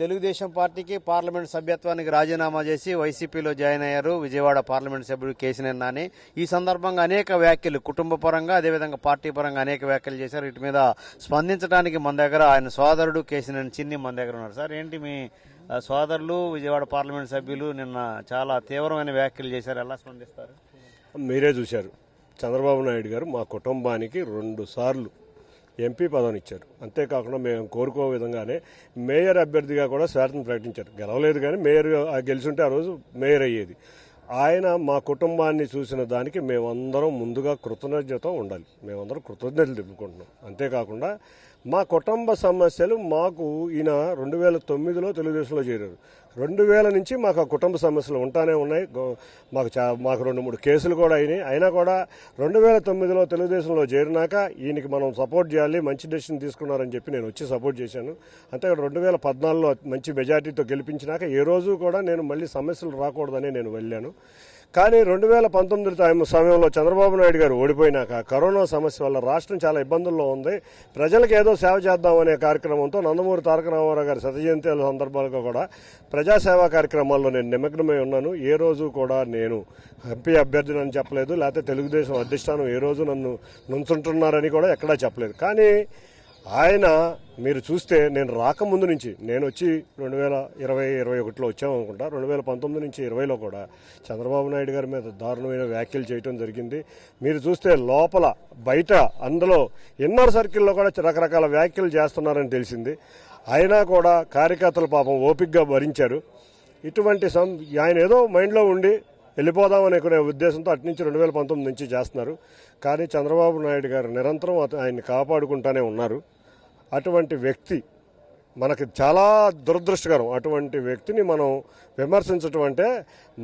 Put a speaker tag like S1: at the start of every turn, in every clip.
S1: తెలుగుదేశం పార్టీకి పార్లమెంట్ సభ్యత్వానికి రాజీనామా చేసి వైసీపీలో జాయిన్ అయ్యారు విజయవాడ పార్లమెంట్ సభ్యుడు కేసీఆర్ నాని. ఈ సందర్భంగా అనేక వ్యాఖ్యలు కుటుంబ పరంగా అదేవిధంగా పార్టీ పరంగా అనేక వ్యాఖ్యలు చేశారు. వీటి మీద స్పందించడానికి మన దగ్గర ఆయన సోదరుడు కేసీఆర్ చిన్ని మన దగ్గర ఉన్నారు. సార్, ఏంటి మీ సోదరులు విజయవాడ పార్లమెంట్ సభ్యులు నిన్న చాలా తీవ్రమైన వ్యాఖ్యలు చేశారు, ఎలా స్పందిస్తారు?
S2: మీరే చూశారు, చంద్రబాబు నాయుడు గారు మా కుటుంబానికి 2 సార్లు ఎంపీ పదవిని ఇచ్చారు. అంతేకాకుండా మేము కోరుకో విధంగానే మేయర్ అభ్యర్థిగా కూడా స్వార్థం ప్రకటించారు. గెలవలేదు కానీ మేయర్ గెలిచుంటే ఆ రోజు మేయర్ అయ్యేది. ఆయన మా కుటుంబాన్ని చూసిన దానికి మేమందరం ముందుగా కృతజ్ఞత ఉండాలి. మేమందరం కృతజ్ఞతలు తెలుపుకుంటున్నాం. అంతేకాకుండా మా కుటుంబ సమస్యలు మాకు ఈయన 2009లో తెలుగుదేశంలో చేరారు. 2000 నుంచి మాకు ఆ కుటుంబ సమస్యలు ఉంటానే ఉన్నాయి. మాకు 2-3 కేసులు కూడా అయినాయి. అయినా కూడా 2009లో తెలుగుదేశంలో చేరినాక ఈయనకి మనం సపోర్ట్ చేయాలి, మంచి డెసిషన్ తీసుకున్నారని చెప్పి నేను వచ్చి సపోర్ట్ చేశాను. అంతేకాదు 2014లో మంచి మెజార్టీతో గెలిపించినాక ఏ రోజు కూడా నేను మళ్ళీ సమస్యలు రాకూడదని నేను వెళ్ళాను. కానీ 2019 సమయంలో చంద్రబాబు నాయుడు గారు ఓడిపోయినాక కరోనా సమస్య వల్ల రాష్ట్రం చాలా ఇబ్బందుల్లో ఉంది. ప్రజలకు ఏదో సేవ చేద్దామనే కార్యక్రమంతో నందమూరి తారక రామారావు గారి శతజయంతి సందర్భాలుగా కూడా ప్రజాసేవా కార్యక్రమాల్లో నేను నిమగ్నమై ఉన్నాను. ఏ రోజు కూడా నేను ఎంపీ అభ్యర్థిని చెప్పలేదు, లేకపోతే తెలుగుదేశం అధిష్టానం ఏ రోజు నన్ను నుంచుంటున్నారని కూడా ఎక్కడా చెప్పలేదు. కానీ ఆయన మీరు చూస్తే నేను రాకముందు నుంచి, నేను వచ్చి 2020-21లో వచ్చాము అనుకుంటా, 2019 నుంచి 20లో కూడా చంద్రబాబు నాయుడు గారి మీద దారుణమైన వ్యాఖ్యలు చేయడం జరిగింది. మీరు చూస్తే లోపల బయట అందులో ఇన్నర్ సర్కిల్లో కూడా రకరకాల వ్యాఖ్యలు చేస్తున్నారని తెలిసింది. అయినా కూడా కార్యకర్తలు పాపం ఓపికగా భరించారు. ఇటువంటి ఆయన ఏదో మైండ్లో ఉండి వెళ్ళిపోదామనే ఉద్దేశంతో అటు నుంచి 2019 నుంచి చేస్తున్నారు. కానీ చంద్రబాబు నాయుడు గారు నిరంతరం ఆయన్ని కాపాడుకుంటూనే ఉన్నారు. అటువంటి వ్యక్తి మనకి చాలా దురదృష్టకరం. అటువంటి వ్యక్తిని మనం విమర్శించడం అంటే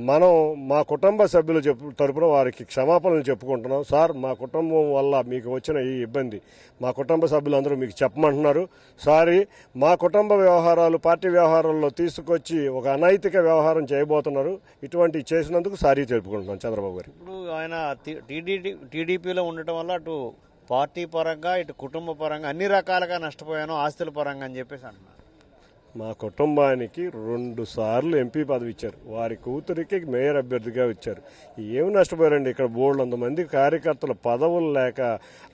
S2: మనం మా కుటుంబ సభ్యులు తరపున వారికి క్షమాపణలు చెప్పుకుంటున్నాం. సార్, మా కుటుంబం వల్ల మీకు వచ్చిన ఈ ఇబ్బంది మా కుటుంబ సభ్యులందరూ మీకు చెప్పమంటున్నారు. సారీ, మా కుటుంబ వ్యవహారాలు పార్టీ వ్యవహారాల్లో తీసుకొచ్చి ఒక అనైతిక వ్యవహారం చేయబోతున్నారు. ఇటువంటి చేసినందుకు సారీ తెలుపుకుంటున్నాం చంద్రబాబు గారు.
S1: ఇప్పుడు ఆయన టీడీపీలో ఉండటం వల్ల అటు పార్టీ పరంగా ఇటు కుటుంబ పరంగా అన్ని రకాలుగా నష్టపోయాను, ఆస్తుల పరంగా అని చెప్పేసి అంటున్నారు.
S2: మా కుటుంబానికి 2 సార్లు ఎంపీ పదవి ఇచ్చారు. వారి కూతురికి మేయర్ అభ్యర్థిగా ఇచ్చారు. ఏమి నష్టపోయారండి? ఇక్కడ బోల్డంతమంది కార్యకర్తలు పదవులు లేక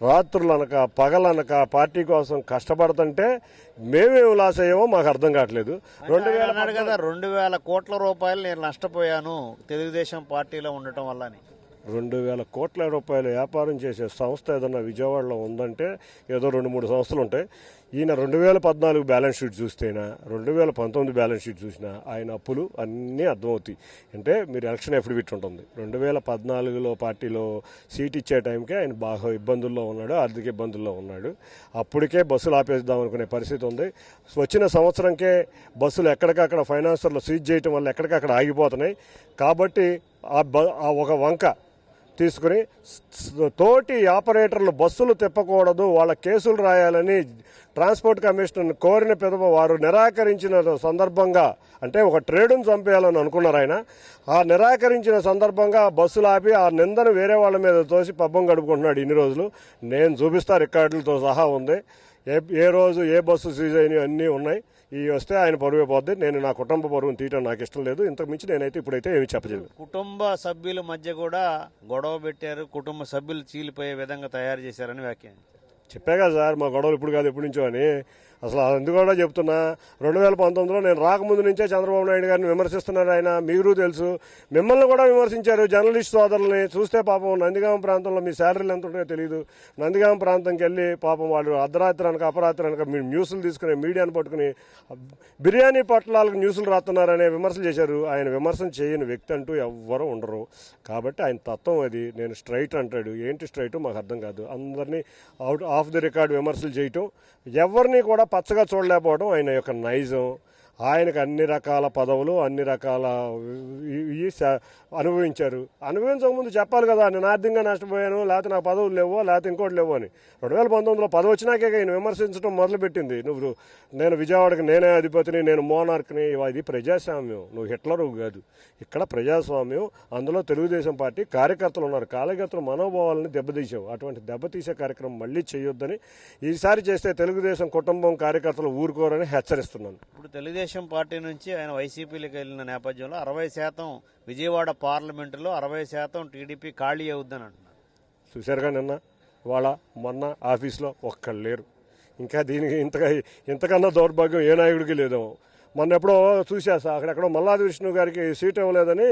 S2: రాత్రులనక పగలనక పార్టీ కోసం కష్టపడుతుంటే మేమేమి లాస్ అయ్యామో మాకు అర్థం కావట్లేదు.
S1: 2,000 కోట్ల రూపాయలు నేను నష్టపోయాను తెలుగుదేశం పార్టీలో ఉండటం వల్ల అని.
S2: 2,000 కోట్ల రూపాయలు వ్యాపారం చేసే సంస్థ ఏదన్నా విజయవాడలో ఉందంటే ఏదో 2-3 సంస్థలు ఉంటాయి. ఈయన 2014 బ్యాలెన్స్ షీట్ చూస్తేనా 2019 బ్యాలెన్స్ షీట్ చూసినా ఆయన అప్పులు అన్నీ అర్థమవుతాయి. అంటే మీరు ఎలక్షన్ ఎఫిడవిట్ ఉంటుంది. 2014లో పార్టీలో సీట్ ఇచ్చే టైంకే ఆయన బాగా ఇబ్బందుల్లో ఉన్నాడు, ఆర్థిక ఇబ్బందుల్లో ఉన్నాడు. అప్పటికే బస్సులు ఆపేద్దాం అనుకునే పరిస్థితి ఉంది. వచ్చిన సంవత్సరంకే బస్సులు ఎక్కడికక్కడ ఫైనాన్సర్లు సీజ్ చేయటం వల్ల ఎక్కడికక్కడ ఆగిపోతున్నాయి. కాబట్టి ఆ ఒక వంక తీసుకుని తోటి ఆపరేటర్లు బస్సులు తిప్పకూడదు, వాళ్ళ కేసులు రాయాలని ట్రాన్స్పోర్ట్ కమిషనర్ కోరిన పిదప వారు నిరాకరించిన సందర్భంగా, అంటే ఒక ట్రేడును చంపేయాలని అనుకున్నారు ఆయన. ఆ నిరాకరించిన సందర్భంగా బస్సులు ఆపి ఆ నిందను వేరే వాళ్ళ మీద తోసి పబ్బం గడుపుకుంటున్నాడు ఇన్ని రోజులు. నేను చూపిస్తా, రికార్డులతో సహా ఉంది. ఏ రోజు ఏ బస్సు సీజ్ అయినవి అన్నీ ఉన్నాయి. ఈ వస్తే ఆయన పరువే పోద్ది. నేను నా కుటుంబ పరువును తీయటం నాకు ఇష్టం లేదు. ఇంతకు మించి నేనైతే ఇప్పుడైతే ఏమి చెప్పలేదు.
S1: కుటుంబ సభ్యుల మధ్య కూడా గొడవ పెట్టారు, కుటుంబ సభ్యులు చీలిపోయే విధంగా తయారు చేశారని వ్యాఖ్యానించారు.
S2: చెప్పాగా సార్, మా గొడవలు ఇప్పుడు కాదు ఎప్పటి నుంచో అని. అసలు అందుకు కూడా చెప్తున్నా, 2019లో నేను రాకముందు నుంచే చంద్రబాబు నాయుడు గారిని విమర్శిస్తున్నారు ఆయన. మీరు తెలుసు, మిమ్మల్ని కూడా విమర్శించారు జర్నలిస్ట్ సోదరులని. చూస్తే పాపం నందిగామ ప్రాంతంలో మీ శాలరీలు ఎంత ఉంటాయో తెలియదు. నందిగామ ప్రాంతంకి వెళ్ళి పాపం వాళ్ళు అర్ధరాత్రి అనక అపరాత్రి అనక మీరు న్యూస్లు తీసుకుని మీడియాను పట్టుకుని బిర్యానీ పొట్లాలకు న్యూస్లు రాస్తున్నారనే విమర్శలు చేశారు. ఆయన విమర్శన చేయని వ్యక్తి అంటూ ఎవ్వరూ ఉండరు. కాబట్టి ఆయన తత్వం అది. నేను స్ట్రైట్ అంటాడు. ఏంటి స్ట్రైట్ మాకు అర్థం కాదు. అందరినీ ఆఫ్ ది రికార్డ్ విమర్శలు చేయటం, ఎవరిని కూడా పచ్చగా చూడలేకపోవడం ఆయన యొక్క నైజం. ఆయనకు అన్ని రకాల పదవులు అన్ని రకాల అనుభవించారు. అనుభవించకముందు చెప్పాలి కదా, నేను ఆర్థికంగా నష్టపోయాను, లేకపోతే నాకు పదవులు లేవో, లేకపోతే ఇంకోటి లేవో అని. 2019లో పదవి వచ్చినాకే ఆయన విమర్శించడం మొదలుపెట్టింది. నేను విజయవాడకి నేనే అధిపతిని, నేను మోనార్క్ని. ఇది ప్రజాస్వామ్యం, నువ్వు హిట్లరు కాదు. ఇక్కడ ప్రజాస్వామ్యం, అందులో తెలుగుదేశం పార్టీ కార్యకర్తలు ఉన్నారు. కార్యకర్తల మనోభావాలను దెబ్బతీసావు. అటువంటి దెబ్బతీసే కార్యక్రమం మళ్ళీ చేయొద్దని, ఈసారి చేస్తే తెలుగుదేశం కుటుంబం కార్యకర్తలు ఊరుకోరని హెచ్చరిస్తున్నాను.
S1: ఇప్పుడు తెలుగుదేశం తెలుగుదేశం పార్టీ నుంచి ఆయన వైసీపీలోకి వెళ్ళిన నేపథ్యంలో 60% విజయవాడ పార్లమెంటులో 60% టీడీపీ ఖాళీ అవుద్దని అంటున్నారు.
S2: చూశారుగా నిన్న వాళ్ళ మొన్న ఆఫీస్లో ఒక్కళ్ళు లేరు. ఇంకా దీనికి ఇంతకన్నా దౌర్భాగ్యం ఏ నాయకుడికి లేదేమో. మొన్న ఎప్పుడో చూసేస్తా అక్కడెక్కడో మల్లాది విష్ణు గారికి సీట్ ఇవ్వలేదని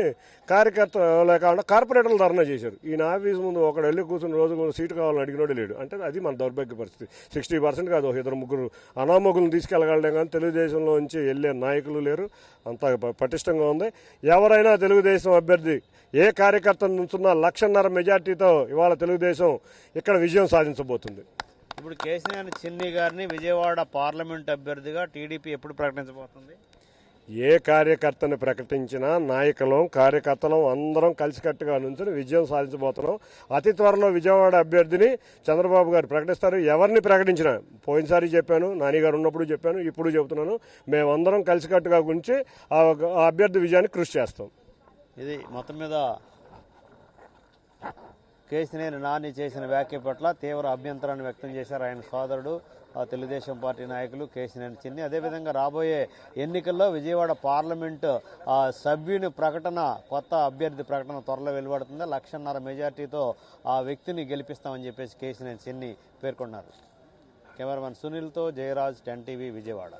S2: కార్యకర్త లేకుండా కార్పొరేటర్లు ధర్నా చేశారు. ఈయన ఆఫీస్ ముందు ఒకడు వెళ్ళి కూర్చుని రోజు సీటు కావాలని అడిగినోడే లేడు. అంటే అది మన దౌర్భాగ్య పరిస్థితి. 60% కాదు, ఒక 2-3 అనామకులను తీసుకెళ్ళగలడం కానీ తెలుగుదేశంలో నుంచి వెళ్ళే నాయకులు లేరు. అంత పటిష్టంగా ఉంది. ఎవరైనా తెలుగుదేశం అభ్యర్థి ఏ కార్యకర్త నుంచున్నా 1,50,000 మెజార్టీతో ఇవాళ తెలుగుదేశం ఇక్కడ విజయం సాధించబోతుంది.
S1: ఇప్పుడు కేసీఆర్ చిన్ని గారిని విజయవాడ పార్లమెంట్ అభ్యర్థిగా టీడీపీ ఎప్పుడు ప్రకటించబోతుంది?
S2: ఏ కార్యకర్తను ప్రకటించినా నాయకులం కార్యకర్తలం అందరం కలిసికట్టుగా నుంచుని విజయం సాధించబోతున్నాం. అతి త్వరలో విజయవాడ అభ్యర్థిని చంద్రబాబు గారు ప్రకటిస్తారు. ఎవరిని ప్రకటించినా, పోయినసారి చెప్పాను, నాని గారు ఉన్నప్పుడు చెప్పాను, ఇప్పుడు చెబుతున్నాను, మేమందరం కలిసికట్టుగా గురించి ఆ అభ్యర్థి విజయానికి కృషి చేస్తాం.
S1: ఇది మొత్తం మీద కేసినేని నాని చేసిన వ్యాఖ్య పట్ల తీవ్ర అభ్యంతరాన్ని వ్యక్తం చేశారు ఆయన సోదరుడు, తెలుగుదేశం పార్టీ నాయకులు కేసినేని చిన్ని. అదేవిధంగా రాబోయే ఎన్నికల్లో విజయవాడ పార్లమెంటు సభ్యుని ప్రకటన, కొత్త అభ్యర్థి ప్రకటన త్వరలో వెలువడుతుంది. 1,50,000 మెజార్టీతో ఆ వ్యక్తిని గెలిపిస్తామని చెప్పేసి కేసినేని చిన్ని పేర్కొన్నారు. కెమెరామెన్ సునీల్తో జయరాజ్, 10 టీవీ, విజయవాడ.